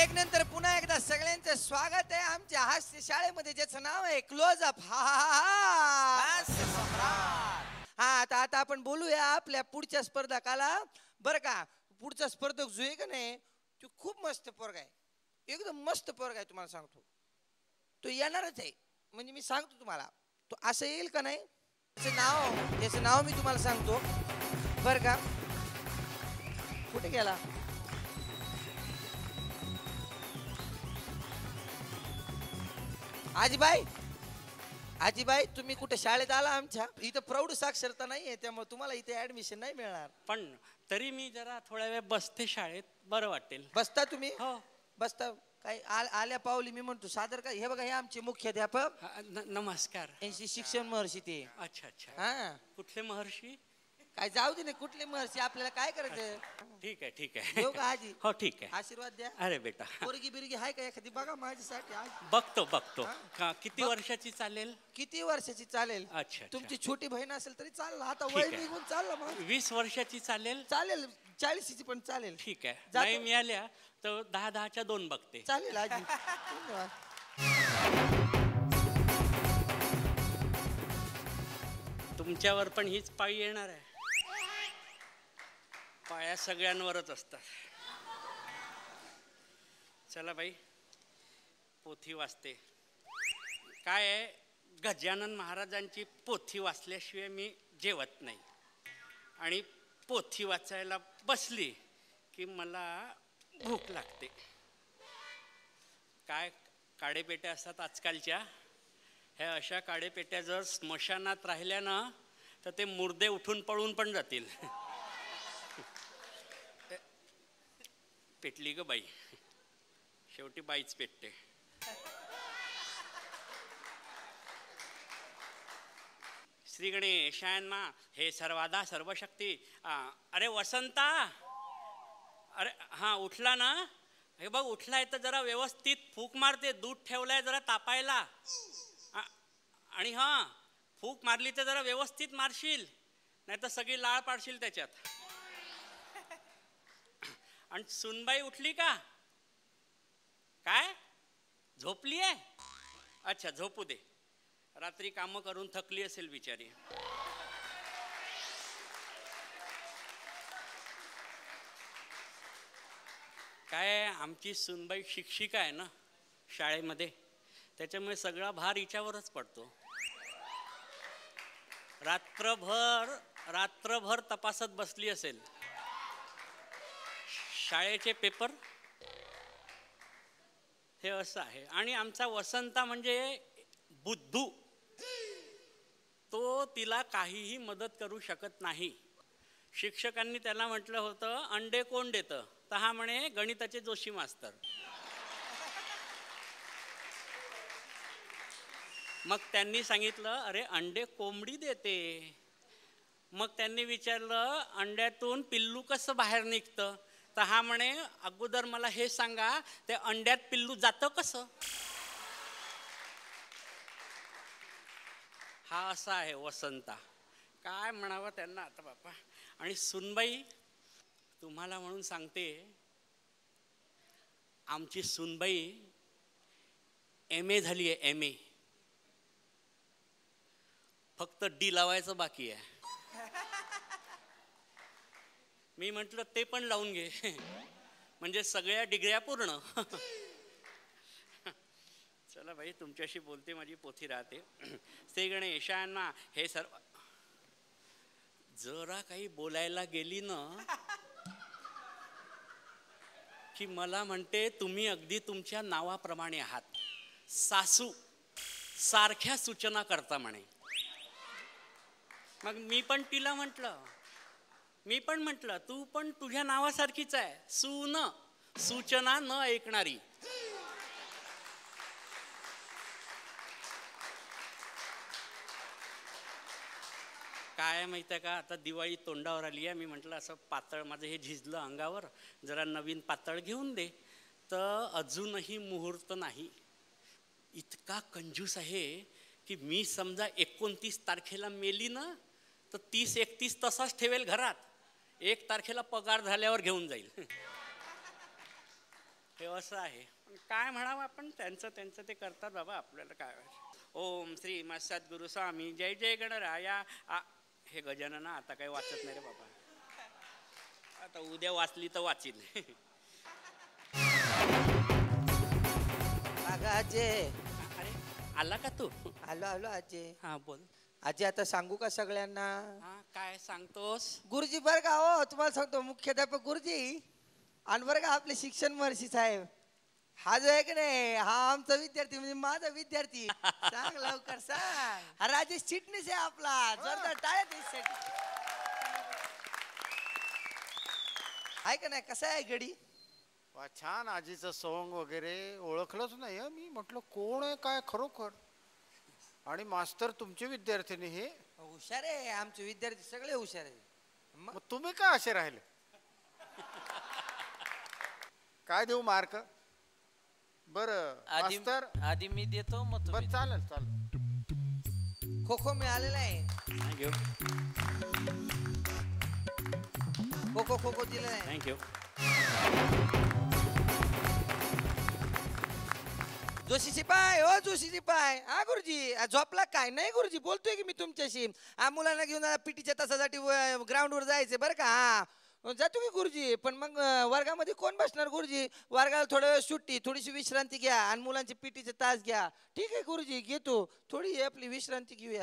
Break नंतर पुन्हा एकदा सगळ्यांचं स्वागत आहे आमच्या हास्य शाळेमध्ये, ज्याचं नाव आहे क्लोजअप. आता आपण बोलूया आपल्या पुढच्या स्पर्धकाला. बरं का, पुढचा स्पर्धक जो आहे का नाही, तो खूप मस्त पोरगा आहे, एकदम मस्त पोरगा आहे. तुम्हाला सांगतो तो येणारच आहे, म्हणजे मी सांगतो तुम्हाला तो असं येईल का नाही. त्याचं नाव मी तुम्हाला सांगतो बरं का. कुठे गेला? आजीबाई तुम्ही कुठे शाळेत आला? आमच्या इथं प्रौढ साक्षरता नाहीये, त्यामुळे तुम्हाला इथे ऍडमिशन नाही मिळणार. पण तरी मी जरा थोड्या वेळ बसते शाळेत, बरं वाटेल. बसता तुम्ही? हो बसता. काही आल्या पावली मी म्हणतो सादर का. हे बघा, हे आमचे मुख्याध्यापक. नमस्कार. शिक्षण महर्षी ते. अच्छा अच्छा. हा, कुठले महर्षी? काय जाऊ दे ना, कुठले महर्षी, आपल्याला काय करायचं. ठीक आहे ठीक आहे. येऊ का आजी? हो ठीक आहे. आशीर्वाद द्या. अरे बेटा, पोरगी बिरगी आहे का एखादी बघा माझ्यासाठी. बघतो बघतो. किती वर्षाची चालेल? किती वर्षाची चालेल? अच्छा. तुमची छोटी बहीण असेल तरी चालेल. आता वय निघून चाललं मग. 20 वर्षाची चालेल? चालेल. 40ची पण चालेल. ठीक आहे. नाही मिळाल्या तर 10-10च्या 2 बघते. चालेल आजी. धन्यवाद. तुमच्यावर पण हीच पाळी येणार आहे. पाया सगळ्यांवरच असतात. चला बाई, पोथी वाचते. काय आहे, गजानन महाराजांची पोथी वाचल्याशिवाय मी जेवत नाही. आणि पोथी वाचायला बसली की मला भूक लागते. काय काडेपेट्या असतात आजकालच्या. ह्या अशा काडेपेट्या जर स्मशानात राहिल्या ना, तर ते मुर्दे उठून पळून पण जातील. पेटली ग बाई, शेवटी बाईच पेटते. श्री गणेशाय नमः. हे सर्वादा सर्वशक्ती. अरे वसंता, अरे हां उठला ना? हे बघ उठलाय तर जरा व्यवस्थित फूक मारते. दूध ठेवलाय जरा तापायला. आणि हां, फूक मारली तर जरा व्यवस्थित मारशील, नाही तर सगळी लाळ पाडशील त्याच्यात. आणि सुनबाई उठली का काय? झोपली आहे? अच्छा, झोपू दे. रात्री कामं करून थकली असेल बिचारी. काय, आमची सुनबाई शिक्षिका आहे ना शाळेमध्ये, त्याच्यामुळे सगळा भार हिच्यावरच पडतो. रात्रभर तपासत बसली असेल शाळेचे पेपर. हे असं आहे. आणि आमचा वसंता म्हणजे बुद्धू, तो तिला काहीही मदत करू शकत नाही. शिक्षकांनी त्याला म्हटलं होतं, अंडे कोण देतं? तर हा म्हणे, गणिताचे जोशी मास्तर. मग त्यांनी सांगितलं, अरे अंडे कोंबडी देते. मग त्यांनी विचारलं, अंड्यातून पिल्लू कसं बाहेर निघतं? तर हा म्हणे, अगोदर मला हे सांगा, ते अंड्यात पिल्लू जातं कसं? हा असा आहे वसंता. काय म्हणावं त्यांना आता बापा. आणि सुनबाई, तुम्हाला म्हणून सांगते, आमची सुनबाई MA झाली आहे. MA. फक्त D लावायचं बाकी आहे. मी म्हटलं ते पण लावून घे, म्हणजे सगळ्या डिग्र्या पूर्ण. चला बाई, तुमच्याशी बोलते माझी पोथी राहते. श्री गणेशाय नमः. हे सर्व जरा काही बोलायला गेली ना की मला म्हणते, तुम्ही अगदी तुमच्या नावाप्रमाणे आहात. सासू सारख्या सूचना करता म्हणे. मग मी पण म्हटलं तू पण तुझ्या नावासारखीच आहे, सून, सूचना न ऐकणारी. काय माहिती आहे का, आता दिवाळी तोंडावर आली आहे. मी म्हटलं असं पातळ, माझं हे झिजलं अंगावर, जरा नवीन पातळ घेऊन दे. तर अजूनही मुहूर्त नाही. इतका कंजूस आहे की मी समजा 29 तारखेला मेली ना, तर 30-31 तसाच ठेवेल घरात. 1 तारखेला पगार झाल्यावर घेऊन जाईल. हे असं आहे. पण काय म्हणावं आपण, त्यांचं त्यांचं ते करतात बाबा, आपल्याला काय. ओम श्री सद्गुरु स्वामी जय जय गणराया. हे गजानन आता काही वाचत नाही रे बाबा, आता उद्या वाचली तर वाचील. अगं अजय, अरे आला का तू? आलो आलो अजय. हा बोल. अजय आता सांगू का सगळ्यांना? हा काय सांगतोस? गुरुजी बरं का हो, तुम्हाला सांगतो मुख्याध्यापक गुरुजी आणि बरं का आपले शिक्षण महर्षी साहेब, हा जो आहे की नाही हा आमचा विद्यार्थी म्हणजे माझा विद्यार्थी. सांग लवकर सांग. हा राजेश चिटणीस आहे आपला. जोरदार टाळ्या त्याच्यासाठी. आहे का नाही, कसा आहे गडी? वा छान. आजीचं सॉंग वगैरे ओळखलंच नाही हं मी. म्हटलं कोण आहे काय खरोखर. आणि मास्तर तुमचे विद्यार्थी हे? हुशार आहे आमचे विद्यार्थी, सगळे हुशार आहे. मग तुम्ही का असे राहिले? काय देऊ मार्क? बरं मास्तर आधी मी देतो मग बर चालेल चालेल. खो खो मिळालेला आहे. थँक्यू खो खो दिलेला आहे. थँक्यू. जोशी शिपाय, ओ जोशी शिपाय. हा गुरुजी झोपला काय? नाही गुरुजी, बोलतोय की मी तुमच्याशी. मुलांना घेऊन पीटीच्या तासासाठी ग्राउंडवर जायचे बरं का. हा जातो की गुरुजी, पण मग वर्गामध्ये कोण बसणार गुरुजी? वर्गाला थोडा वेळ सुट्टी, थोडीशी विश्रांती घ्या आणि मुलांचे पीटीचे तास घ्या. ठीक आहे गुरुजी, घेतो. थोडी आपली विश्रांती घेऊया.